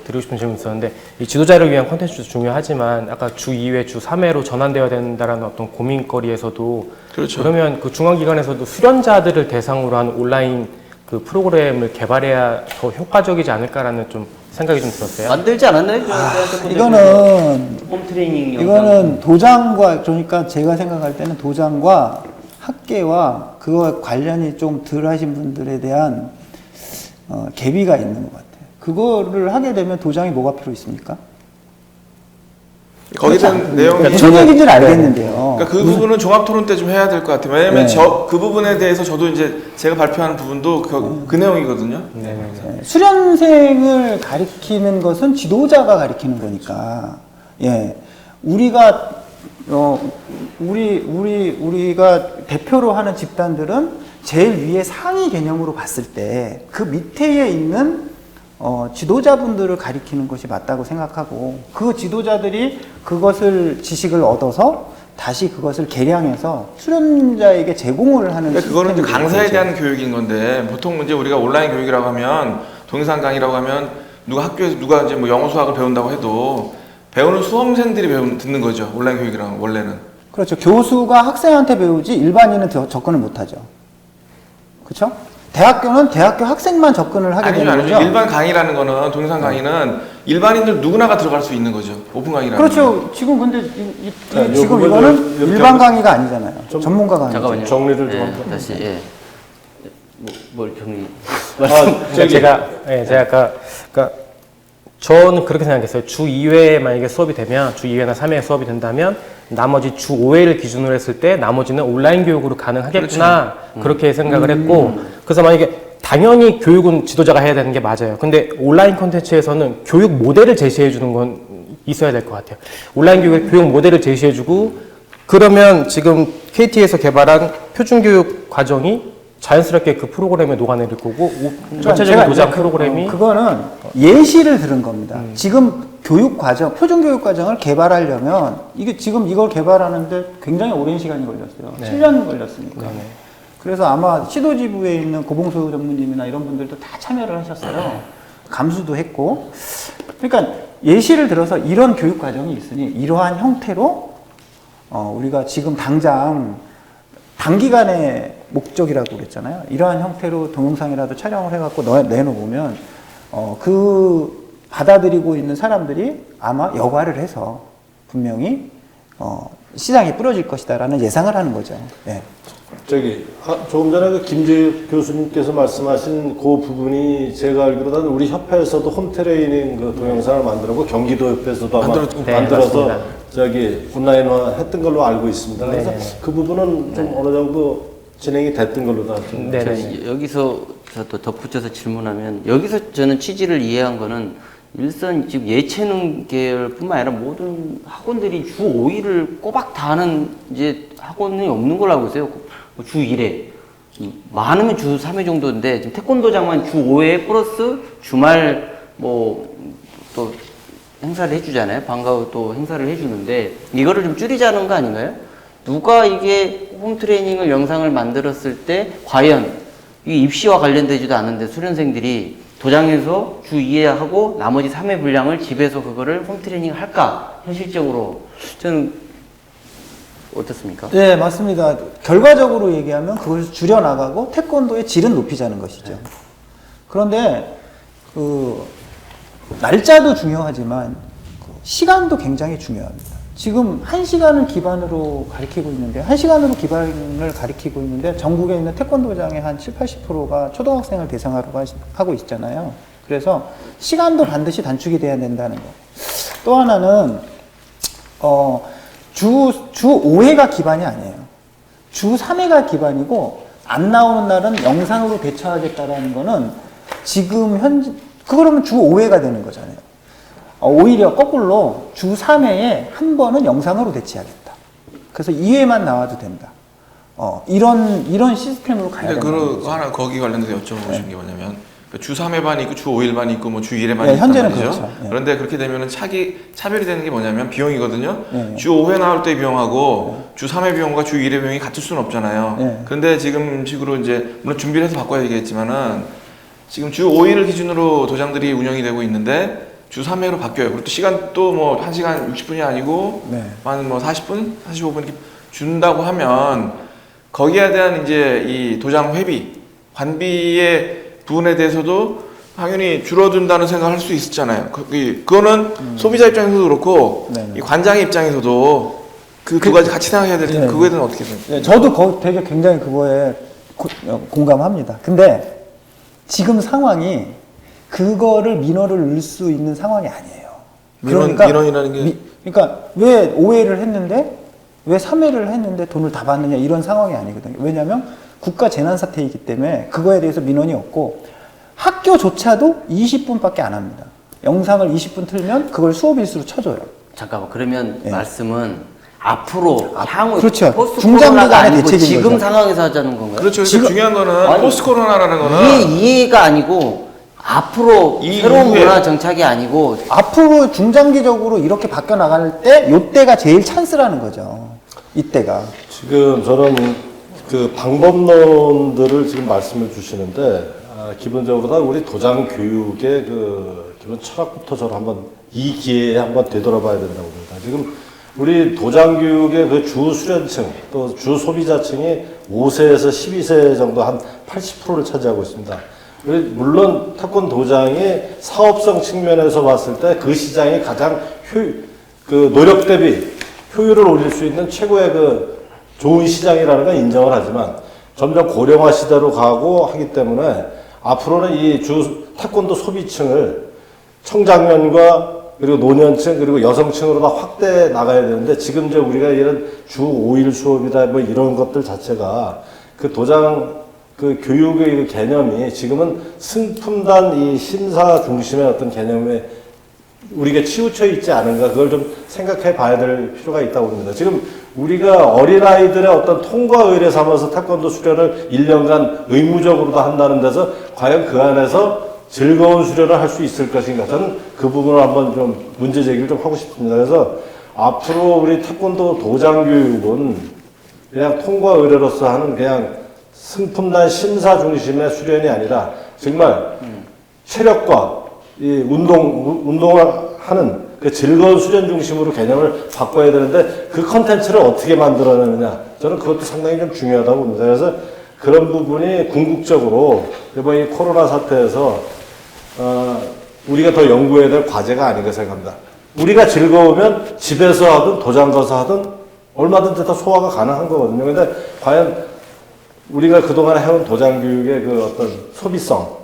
드리고 싶은 질문이 있었는데, 이 지도자를 위한 콘텐츠도 중요하지만 아까 주 2회, 주 3회로 전환되어야 된다라는 어떤 고민거리에서도, 그렇죠. 그러면 그 중앙기관에서도 수련자들을 대상으로 한 온라인 그 프로그램을 개발해야 더 효과적이지 않을까라는 좀 생각이 좀 들었어요. 만들지 않았나요? 이거는 도장과, 그러니까 제가 생각할 때는 도장과 학계와 그와 관련이 좀 덜 하신 분들에 대한 계비가 있는 것 같아요. 그거를 하게 되면 도장이 뭐가 필요 있습니까? 거기에 대한 내용이 무슨 얘기인지는 알겠는데요. 그러니까 그 부분은 종합 토론 때 좀 해야 될 것 같아요. 왜냐면 그 부분에 대해서 저도 이제 제가 발표하는 부분도 그 내용이거든요. 수련생을 가리키는 것은 지도자가 가리키는 거니까. 우리가 우리가 대표로 하는 집단들은 제일 위에 상위 개념으로 봤을 때 그 밑에 있는 지도자분들을 가리키는 것이 맞다고 생각하고, 그 지도자들이 그것을 지식을 얻어서 다시 그것을 개량해서 수련자에게 제공을 하는. 그러니까 그거는 이제 강사에 대한 교육인 건데, 보통 이제 우리가 온라인 교육이라고 하면, 동영상 강의라고 하면 학교에서 누가 이제 뭐 영어 수학을 배운다고 해도 배우는 수험생들이 듣는 거죠. 온라인 교육이라는 원래는. 그렇죠. 교수가 학생한테 배우지 일반인은 접근을 못하죠. 그렇죠? 대학교는 대학교 학생만 접근을 하게 되는 거죠. 일반 강의라는 거는, 동영상 강의는 일반인들 누구나가 들어갈 수 있는 거죠. 오픈 강의라는. 그렇죠. 지금 근데 지금 이거는 일반 강의가 아니잖아요. 전문가 강의. 잠깐만요. 정리를 좀 합니다. 다시 뭘 정리? 제가 아까, 그러니까 저는 그렇게 생각했어요. 주 2회 만약에 수업이 되면, 주 2회나 3회 수업이 된다면 나머지 주 5회를 기준으로 했을 때 나머지는 온라인 교육으로 가능하겠구나. 그렇게 생각을 했고, 그래서 만약에 당연히 교육은 지도자가 해야 되는 게 맞아요. 근데 온라인 콘텐츠에서는 교육 모델을 제시해 주는 건 있어야 될 것 같아요. 온라인 교육 모델을 제시해 주고, 그러면 지금 KT에서 개발한 표준교육 과정이 자연스럽게 그 프로그램에 녹아내릴 거고, 전체적인 도장 프로그램이. 그거는 예시를 들은 겁니다. 지금 교육 과정, 표준 교육 과정을 개발하려면, 이게 지금 이걸 개발하는데 굉장히 오랜 시간이 걸렸어요. 7년 걸렸으니까. 그래서 아마 시도지부에 있는 고봉소 전무님이나 이런 분들도 다 참여를 하셨어요. 감수도 했고. 그러니까 예시를 들어서 이런 교육 과정이 있으니 이러한 형태로 우리가 지금 당장 단기간의 목적이라고 그랬잖아요. 이러한 형태로 동영상이라도 촬영을 해갖고 내놓으면 그 받아들이고 있는 사람들이 아마 여과를 해서 분명히 시장에 뿌려질 것이다라는 예상을 하는 거죠. 네. 조금 전에 그 김재욱 교수님께서 말씀하신 그 부분이 제가 알기로는 우리 협회에서도 홈트레이닝 그 동영상을 만들고 경기도 협회에서도 아마 만들어서 맞습니다. 저기 온라인화 했던 걸로 알고 있습니다. 그래서 그 부분은 좀 어느 정도 진행이 됐던 걸로 다 좀. 저는 여기서 또 덧붙여서 질문하면 여기서 저는 취지를 이해한 거는 일선 지금 예체능 계열뿐만 아니라 모든 학원들이 주 5일을 꼬박 다 하는 이제 학원이 없는 걸로 알고 있어요. 주 1회. 많으면 주 3회 정도인데 지금 태권도장만 주 5회 플러스 주말 뭐 또 행사를 해주잖아요. 방과 후 또 행사를 해주는데 이거를 좀 줄이자는 거 아닌가요? 누가 이게 홈트레이닝을 영상을 만들었을 때 과연 이 입시와 관련되지도 않은데 수련생들이 도장에서 주 2회 하고 나머지 3회 분량을 집에서 그거를 홈트레이닝을 할까? 현실적으로 저는 어떻습니까? 네, 맞습니다. 결과적으로 얘기하면 그걸 줄여나가고 태권도의 질은 높이자는 것이죠. 그런데 그 날짜도 중요하지만 시간도 굉장히 중요합니다. 지금 1시간을 기반으로 가리키고 있는데 1시간으로 기반을 가리키고 있는데 전국에 있는 태권도장의 한 70~80%가 초등학생을 대상으로 하고 있잖아요. 그래서 시간도 반드시 단축이 돼야 된다는 거. 또 하나는 주 5회가 기반이 아니에요. 주 3회가 기반이고 안 나오는 날은 영상으로 대처하겠다라는 거는 지금 그러면 주 5회가 되는 거잖아요. 오히려 거꾸로 주 3회에 한 번은 영상으로 대체하겠다. 그래서 2회만 나와도 된다. 이런 시스템으로 가야 근데 된다. 그 하나 거기 관련해서 여쭤보고 싶은 게 뭐냐면 주 3회 반이 있고 주 5일 반이 있고 뭐 주 1회 반이 있단 현재는 말이죠. 그렇죠. 네. 그런데 그렇게 되면은 차별이 되는 게 뭐냐면 비용이거든요. 네. 주 5회 나올 때 비용하고 주 3회 비용과 주 1회 비용이 같을 수는 없잖아요. 네. 그런데 지금 식으로 이제 물론 준비를 해서 바꿔야 되겠지만은 지금 주 5일을 기준으로 도장들이 운영이 되고 있는데 주 3회로 바뀌어요. 그리고 또 시간도 뭐 1시간 60분이 아니고 네. 한 뭐 40분, 45분 이렇게 준다고 하면 거기에 대한 이제 이 도장 회비, 관비의 부분에 대해서도 당연히 줄어든다는 생각을 할 수 있었잖아요. 그거는 소비자 입장에서도 그렇고 네네. 이 관장의 입장에서도 그 두 가지 같이 생각해야 될 텐데 네. 그거에 대해서는 어떻게 생각해요? 네, 저도 되게 굉장히 그거에 공감합니다. 근데 지금 상황이 그거를 민원을 넣을 수 있는 상황이 아니에요. 민원이라는 게 그러니까 왜 5회를 했는데 왜 3회를 했는데 돈을 다 받느냐 이런 상황이 아니거든요. 왜냐하면 국가 재난사태이기 때문에 그거에 대해서 민원이 없고 학교조차도 20분밖에 안 합니다. 영상을 20분 틀면 그걸 수업일수로 쳐줘요. 잠깐만 그러면 네. 말씀은 앞으로 향후 그렇죠. 포스트 중장기간의 코로나가 아니고 대책인 지금 거죠. 상황에서 하자는 건가요? 그렇죠. 지금 중요한 거는 아니, 포스트 코로나라는 거는 이해가 아니고 앞으로 새로운 이후에 문화 정착이 아니고 앞으로 중장기적으로 이렇게 바뀌어 나갈 때 이때가 제일 찬스라는 거죠. 이때가. 지금 저는 그 방법론들을 지금 말씀해 주시는데 기본적으로 다 우리 도장 교육의 그 기본 철학부터 저는 한번 이 기회에 한번 되돌아봐야 된다고 봅니다. 지금 우리 도장 교육의 그 주 수련층 또 주 소비자층이 5세에서 12세 정도 한 80%를 차지하고 있습니다. 물론 태권도장이 사업성 측면에서 봤을 때 그 시장이 가장 그 노력 대비 효율을 올릴 수 있는 최고의 그 좋은 시장이라는 건 인정을 하지만 점점 고령화 시대로 가고 하기 때문에 앞으로는 이 주 태권도 소비층을 청장년과 그리고 노년층 그리고 여성층으로 다 확대해 나가야 되는데 지금 이제 우리가 이런 주 5일 수업이다 뭐 이런 것들 자체가 그 도장 그 교육의 개념이 지금은 승품단 이 심사 중심의 어떤 개념에 우리가 치우쳐 있지 않은가 그걸 좀 생각해 봐야 될 필요가 있다고 봅니다. 지금 우리가 어린아이들의 어떤 통과 의례 삼아서 태권도 수련을 1년간 의무적으로 다 한다는 데서 과연 그 안에서 즐거운 수련을 할 수 있을 것인가 저는 그 부분을 한번 좀 문제 제기를 좀 하고 싶습니다. 그래서 앞으로 우리 태권도 도장 교육은 그냥 통과 의례로서 하는 그냥 승품단 심사 중심의 수련이 아니라 정말 체력과 이 운동을 하는 그 즐거운 수련 중심으로 개념을 바꿔야 되는데 그 컨텐츠를 어떻게 만들어내느냐 저는 그것도 상당히 좀 중요하다고 봅니다. 그래서 그런 부분이 궁극적으로 이번 이 코로나 사태에서 우리가 더 연구해야 될 과제가 아닌가 생각합니다. 우리가 즐거우면 집에서 하든 도장 가서 하든 얼마든지 다 소화가 가능한 거거든요. 근데 과연 우리가 그동안 해온 도장 교육의 그 어떤 소비성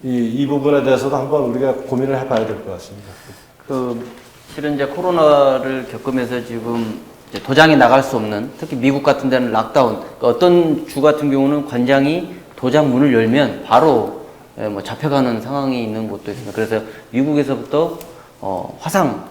이 부분에 대해서도 한번 우리가 고민을 해봐야 될 것 같습니다. 실은 이제 코로나를 겪으면서 지금 이제 도장이 나갈 수 없는, 특히 미국 같은 데는 락다운, 그러니까 어떤 주 같은 경우는 관장이 도장 문을 열면 바로 뭐 잡혀가는 상황이 있는 곳도 있습니다. 그래서 미국에서부터 화상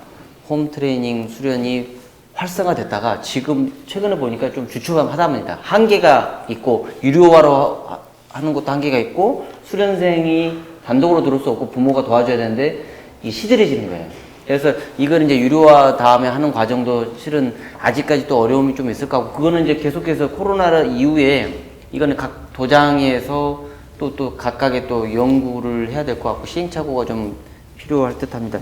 홈 트레이닝 수련이 활성화됐다가 지금 최근에 보니까 좀 주춤하답니다. 한계가 있고 유료화로 하는 것도 한계가 있고 수련생이 단독으로 들을 수 없고 부모가 도와줘야 되는데 이 시들해지는 거예요. 그래서 이걸 이제 유료화 다음에 하는 과정도 실은 아직까지 또 어려움이 좀 있을 것 같고 그거는 이제 계속해서 코로나 이후에 이거는 각 도장에서 또 각각의 또 연구를 해야 될 것 같고 시행착오가 좀 필요할 듯 합니다.